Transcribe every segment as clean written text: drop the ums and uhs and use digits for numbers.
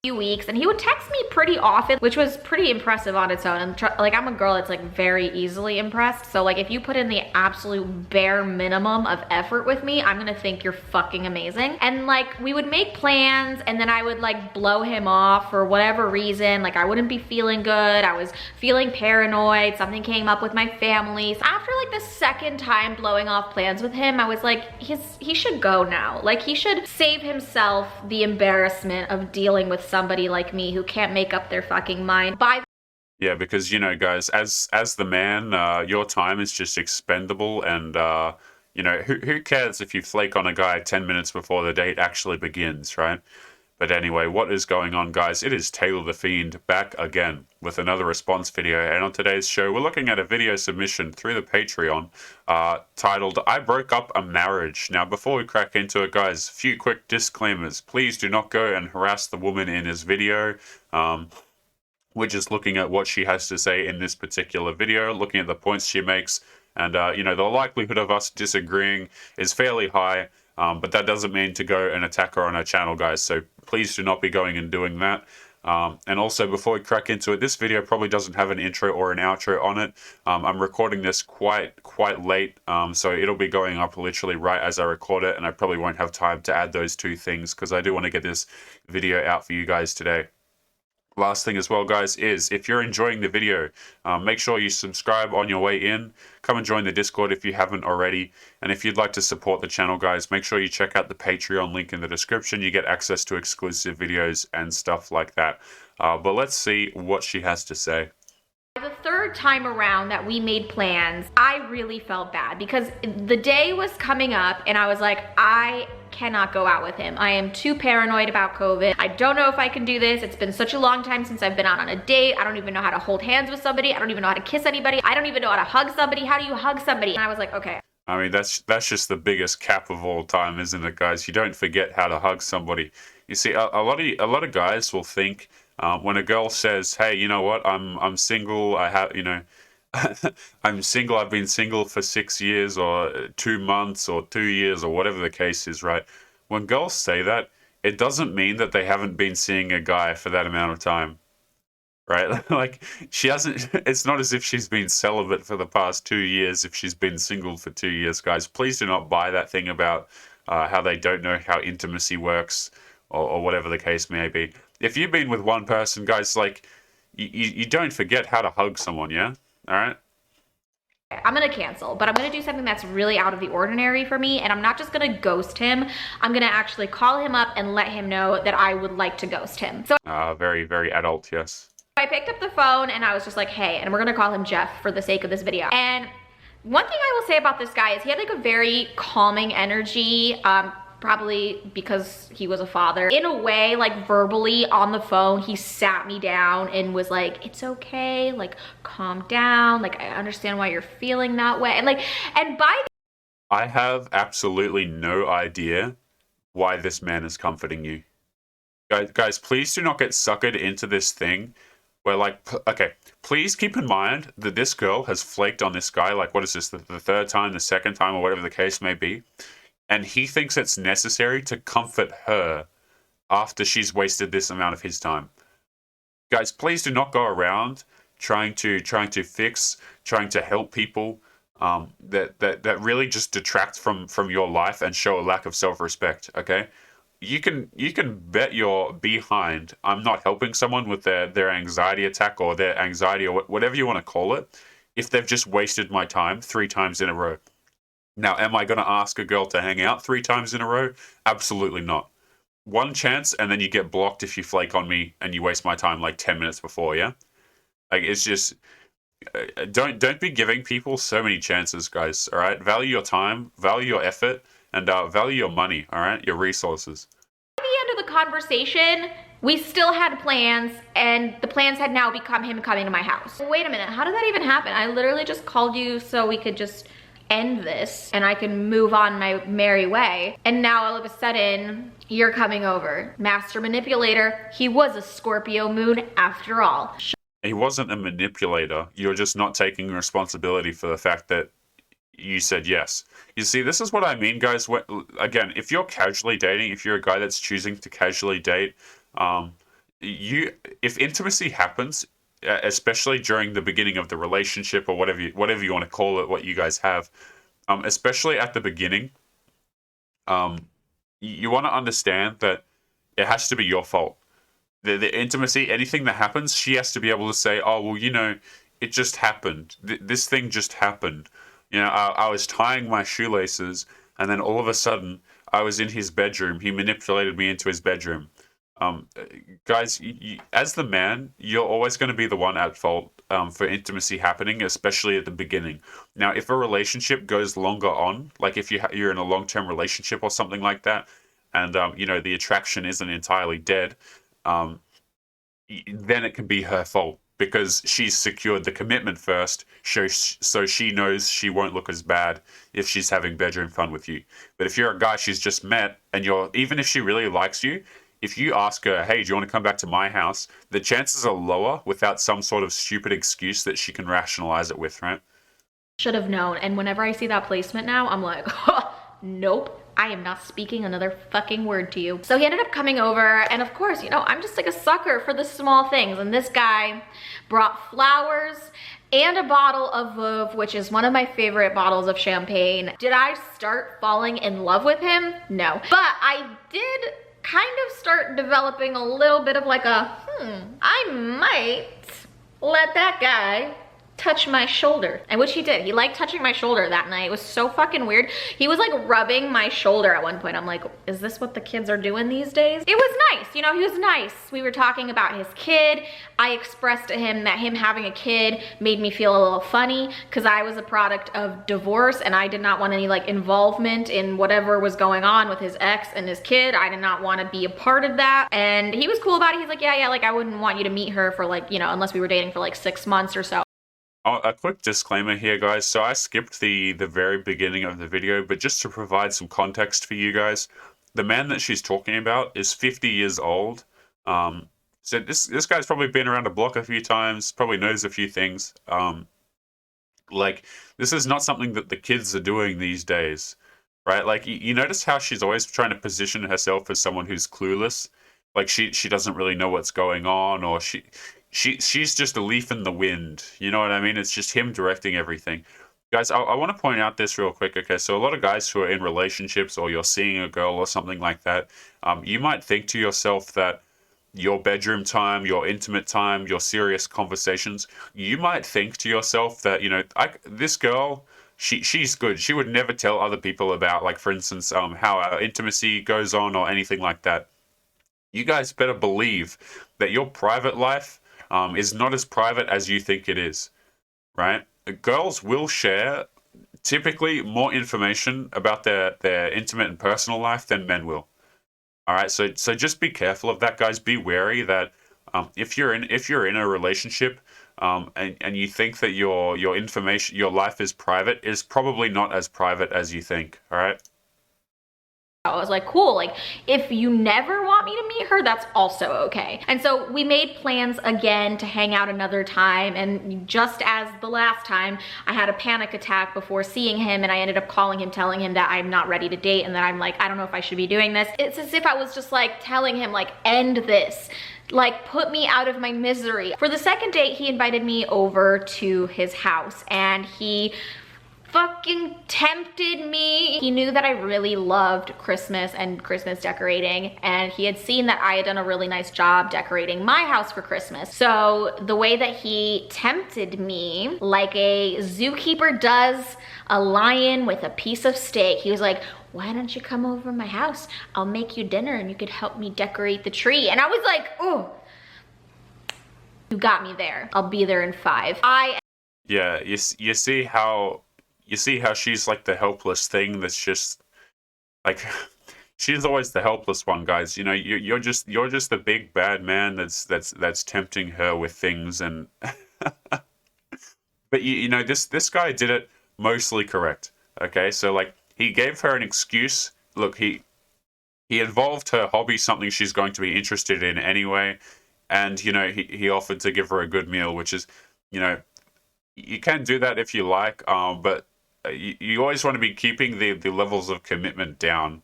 few weeks, and he would text me pretty often, which was pretty impressive on its own. And like, I'm a girl that's like very easily impressed, so like if you put in the absolute bare minimum of effort with me, I'm gonna think you're fucking amazing. And like, we would make plans, and then I would like blow him off for whatever reason. Like, I wouldn't be feeling good, I was feeling paranoid, something came up with my family. So after like the second time blowing off plans with him, I was like, he should go now. Like, he should save himself the embarrassment of dealing with somebody like me who can't make up their fucking mind. Yeah, because, you know, guys, as the man, your time is just expendable, and you know, who cares if you flake on a guy 10 minutes before the date actually begins, right? But anyway, what is going on, guys? It is Taylor the Fiend back again with another response video, and on today's show, we're looking at a video submission through the Patreon titled, I Broke Up a Marriage. Now, before we crack into it, guys, a few quick disclaimers. Please do not go and harass the woman in his video. We're just looking at what she has to say in this particular video, looking at the points she makes, and you know, the likelihood of us disagreeing is fairly high, but that doesn't mean to go and attack her on her channel, guys, so please do not be going and doing that. And also, before we crack into it, this video probably doesn't have an intro or an outro on it. I'm recording this quite late, so it'll be going up literally right as I record it, and I probably won't have time to add those two things because I do want to get this video out for you guys today. Last thing as well, guys, is if you're enjoying the video, make sure you subscribe on your way in. Come and join the Discord if you haven't already. And if you'd like to support the channel, guys, make sure you check out the Patreon link in the description. You get access to exclusive videos and stuff like that. But let's see what she has to say. The third time around that we made plans, I really felt bad because the day was coming up and I was like, I cannot go out with him. I am too paranoid about COVID. I don't know if I can do this. It's been such a long time since I've been out on a date. I don't even know how to hold hands with somebody. I don't even know how to kiss anybody. I don't even know how to hug somebody. How do you hug somebody? And I was like, okay. I mean, that's just the biggest cap of all time, isn't it, guys? You don't forget how to hug somebody. You see, a lot of guys will think, when a girl says, hey, you know what, I'm single, I have, you know, I'm single, I've been single for 6 years or 2 months or 2 years or whatever the case is, right? When girls say that, it doesn't mean that they haven't been seeing a guy for that amount of time, right? Like, she hasn't, it's not as if she's been celibate for the past 2 years if she's been single for 2 years, guys. Please do not buy that thing about how they don't know how intimacy works or whatever the case may be. If you've been with one person, guys, like, you don't forget how to hug someone, yeah? All right? I'm gonna cancel, but I'm gonna do something that's really out of the ordinary for me, and I'm not just gonna ghost him. I'm gonna actually call him up and let him know that I would like to ghost him. So very, very adult, yes. I picked up the phone and I was just like, hey, and we're gonna call him Jeff for the sake of this video. And one thing I will say about this guy is he had like a very calming energy, probably because he was a father. In a way, like verbally on the phone, he sat me down and was like, it's okay, like calm down, like I understand why you're feeling that way. And like, and by I have absolutely no idea why this man is comforting you. Guys, please do not get suckered into this thing where, like, okay, please keep in mind that this girl has flaked on this guy, like, what is this, the third time, the second time, or whatever the case may be. And he thinks it's necessary to comfort her after she's wasted this amount of his time. Guys, please do not go around trying to fix, trying to help people that really just detract from your life and show a lack of self-respect, okay? You can bet your behind I'm not helping someone with their anxiety attack or their anxiety or whatever you want to call it if they've just wasted my time 3 times in a row. Now, am I going to ask a girl to hang out 3 times in a row? Absolutely not. One chance, and then you get blocked if you flake on me and you waste my time like 10 minutes before, yeah? Like, it's just, don't be giving people so many chances, guys, all right? Value your time, value your effort, and value your money, all right? Your resources. At the end of the conversation, we still had plans, and the plans had now become him coming to my house. Wait a minute, how did that even happen? I literally just called you so we could just end this and I can move on my merry way. And now all of a sudden, you're coming over. Master manipulator. He was a Scorpio moon after all. He wasn't a manipulator. You're just not taking responsibility for the fact that you said yes. You see, this is what I mean, guys. Again, if you're casually dating, if you're a guy that's choosing to casually date, if intimacy happens, especially during the beginning of the relationship or whatever you want to call it, what you guys have, especially at the beginning, um, you want to understand that it has to be your fault. The intimacy, anything that happens, she has to be able to say, "Oh, well, it just happened. This thing just happened. I was tying my shoelaces, and then all of a sudden, I was in his bedroom. He manipulated me into his bedroom." Um, uh, Guys, as the man, you're always going to be the one at fault for intimacy happening, especially at the beginning. Now, if a relationship goes longer on, like if you're in a long-term relationship or something like that, and the attraction isn't entirely dead, um, then it can be her fault because she's secured the commitment first, so she knows she won't look as bad if she's having bedroom fun with you. But if you're a guy she's just met and even if she really likes you, if you ask her, "Hey, do you want to come back to my house?" the chances are lower without some sort of stupid excuse that she can rationalize it with, right? Should have known. And whenever I see that placement now, I'm like, oh, nope. I am not speaking another fucking word to you. So he ended up coming over, and of course, I'm just like a sucker for the small things. And this guy brought flowers and a bottle of Veuve, which is one of my favorite bottles of champagne. Did I start falling in love with him? No. But I did kind of start developing a little bit of like I might let that guy touch my shoulder. And which he did. He liked touching my shoulder that night. It was so fucking weird. He was like rubbing my shoulder at one point. I'm like, is this what the kids are doing these days? It was nice, he was nice. We were talking about his kid. I expressed to him that him having a kid made me feel a little funny because I was a product of divorce and I did not want any like involvement in whatever was going on with his ex and his kid. I did not want to be a part of that. And he was cool about it. He's like, yeah, like I wouldn't want you to meet her for like, unless we were dating for like 6 months or so. Oh, a quick disclaimer here, guys. So I skipped the very beginning of the video, but just to provide some context for you guys, the man that she's talking about is 50 years old. So this guy's probably been around the block a few times, probably knows a few things. Like this is not something that the kids are doing these days, right? Like you notice how she's always trying to position herself as someone who's clueless, like she doesn't really know what's going on, or she's just a leaf in the wind. You know what I mean? It's just him directing everything. Guys, I want to point out this real quick. Okay, so a lot of guys who are in relationships or you're seeing a girl or something like that, you might think to yourself that your bedroom time, your intimate time, your serious conversations, you might think to yourself that, this girl, she's good. She would never tell other people about, like, for instance, how our intimacy goes on or anything like that. You guys better believe that your private life is not as private as you think it is, right? Girls will share typically more information about their intimate and personal life than men will. All right, so just be careful of that, guys. Be wary that if you're in a relationship and you think that your information, your life is private, is probably not as private as you think. All right. I was like, cool, like if you never want me to meet her, that's also okay. And so we made plans again to hang out another time, and just as the last time, I had a panic attack before seeing him, and I ended up calling him, telling him that I'm not ready to date and that I'm like, I don't know if I should be doing this. It's as if I was just like telling him like, end this. Like, put me out of my misery. For the second date, he invited me over to his house, and he fucking tempted me. He knew that I really loved Christmas and Christmas decorating, and he had seen that I had done a really nice job decorating my house for Christmas. So the way that he tempted me, like a zookeeper does a lion with a piece of steak, he was like, why don't you come over to my house? I'll make you dinner and you could help me decorate the tree. And I was like, oh, you got me there. I'll be there in 5. Yeah, you see how she's like the helpless thing that's just like she's always the helpless one, guys. You're just the big bad man that's tempting her with things. And but this guy did it mostly correct. Okay, so like he gave her an excuse. Look, he involved her hobby, something she's going to be interested in anyway, and he offered to give her a good meal, which is, you can do that if you like, but you always want to be keeping the levels of commitment down.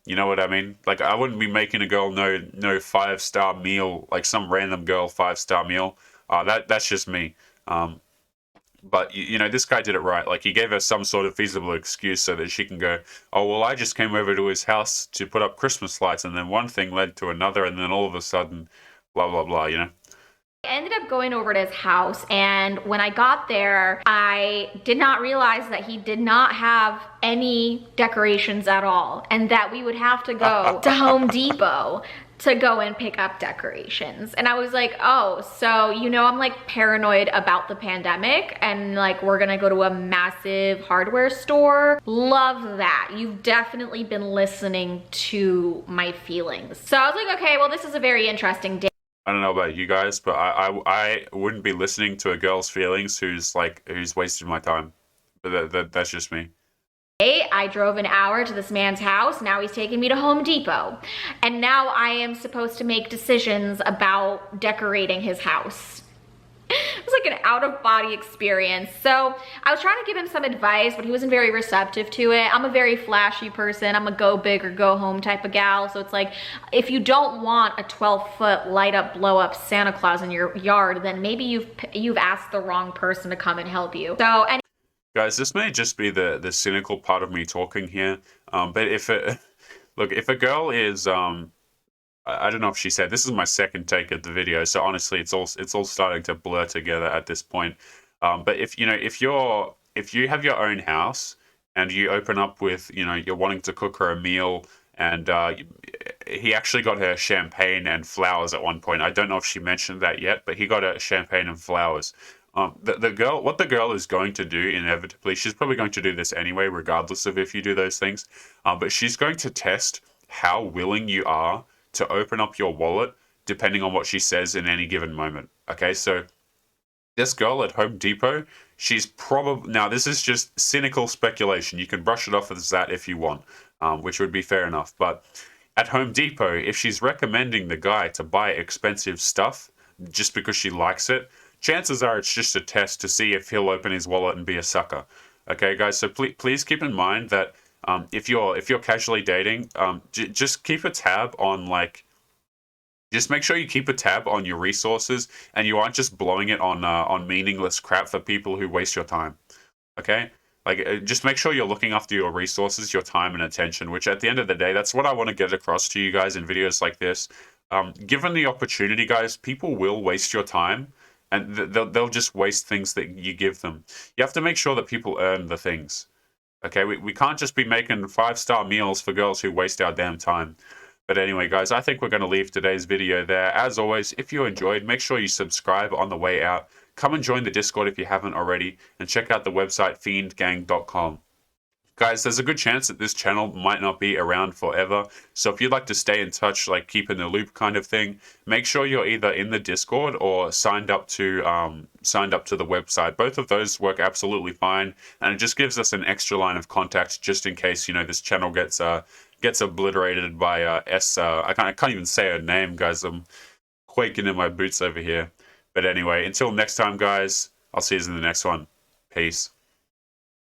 You know what I mean? Like, I wouldn't be making a girl no 5-star meal, like some random girl 5-star meal. That's just me. But you know, this guy did it right. Like, he gave her some sort of feasible excuse so that she can go, oh well, I just came over to his house to put up Christmas lights, and then one thing led to another, and then all of a sudden, blah blah blah. You know. I ended up going over to his house, and when I got there, I did not realize that he did not have any decorations at all, and that we would have to go to Home Depot to go and pick up decorations. And I was like, oh, so you know, I'm like paranoid about the pandemic, and like we're gonna go to a massive hardware store. Love that. You've definitely been listening to my feelings. So I was like, okay, well, this is a very interesting day. I don't know about you guys, but I wouldn't be listening to a girl's feelings who's wasting my time. But that's just me. I drove an hour to this man's house. Now he's taking me to Home Depot. And now I am supposed to make decisions about decorating his house. It was like an out-of-body experience. So I was trying to give him some advice, but he wasn't very receptive to it. I'm a very flashy person. I'm a go big or go home type of gal. So it's like, if you don't want a 12-foot light-up, blow-up Santa Claus in your yard, then maybe you've asked the wrong person to come and help you. So, and guys, this may just be the cynical part of me talking here. But if a girl is I don't know if she said, this is my second take of the video, so honestly it's all starting to blur together at this point. But if you have your own house and you open up with, you know, you're wanting to cook her a meal, and he actually got her champagne and flowers at one point. I don't know if she mentioned that yet, but he got her champagne and flowers. What the girl is going to do inevitably, she's probably going to do this anyway, regardless of if you do those things. But she's going to test how willing you are to open up your wallet, depending on what she says in any given moment. Okay, so this girl at Home Depot, she's probably, now this is just cynical speculation. You can brush it off as that if you want, which would be fair enough. But at Home Depot, if she's recommending the guy to buy expensive stuff just because she likes it, chances are it's just a test to see if he'll open his wallet and be a sucker. Okay, guys, so please keep in mind that if you're casually dating, just keep a tab on, like, just make sure you keep a tab on your resources, and you aren't just blowing it on meaningless crap for people who waste your time. Okay, like, just make sure you're looking after your resources, your time and attention. Which at the end of the day, that's what I want to get across to you guys in videos like this. Given the opportunity, guys, people will waste your time. And they'll just waste things that you give them. You have to make sure that people earn the things. Okay, we can't just be making 5-star meals for girls who waste our damn time. But anyway, guys, I think we're going to leave today's video there. As always, if you enjoyed, make sure you subscribe on the way out. Come and join the Discord if you haven't already. And check out the website fiendgang.com. Guys, there's a good chance that this channel might not be around forever. So if you'd like to stay in touch, like keep in the loop kind of thing, make sure you're either in the Discord or signed up to the website. Both of those work absolutely fine, and it just gives us an extra line of contact just in case, you know, this channel gets obliterated by I can't even say her name, guys. I'm quaking in my boots over here. But anyway, until next time, guys, I'll see you in the next one. Peace.